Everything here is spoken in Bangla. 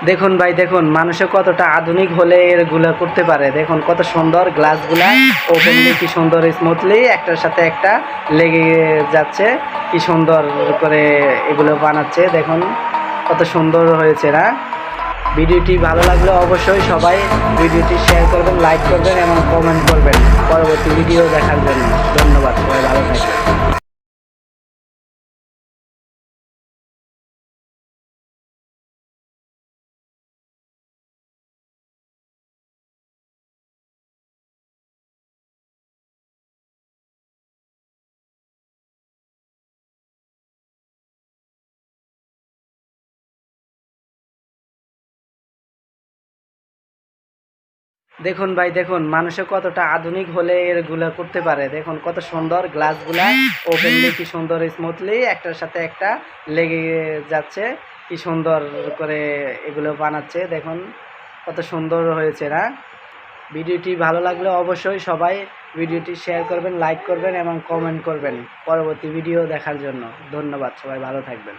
দেখুন ভাই, দেখুন মানুষে কতটা আধুনিক হলে এগুলো করতে পারে। দেখুন কত সুন্দর গ্লাসগুলা ওপেনলি, কি সুন্দর স্মুথলি একটার সাথে একটা লেগে যাচ্ছে, কি সুন্দর করে এগুলো বানাচ্ছে। দেখুন কত সুন্দর হয়েছে না? ভিডিওটি ভালো লাগলে অবশ্যই সবাই ভিডিওটি শেয়ার করবেন, লাইক করবেন এবং কমেন্ট করবেন পরবর্তী ভিডিও দেখার জন্য। ধন্যবাদ, সবাই ভালো থাকবেন। দেখুন ভাই, দেখুন মানুষে কতটা আধুনিক হলে এগুলো করতে পারে। দেখুন কত সুন্দর গ্লাসগুলা ওপেনলি, কি সুন্দর স্মুথলি একটার সাথে একটা লেগে যাচ্ছে, কি সুন্দর করে এগুলো বানাচ্ছে। দেখুন কত সুন্দর হয়েছে না? ভিডিওটি ভালো লাগলে অবশ্যই সবাই ভিডিওটি শেয়ার করবেন, লাইক করবেন এবং কমেন্ট করবেন পরবর্তী ভিডিও দেখার জন্য। ধন্যবাদ, সবাই ভালো থাকবেন।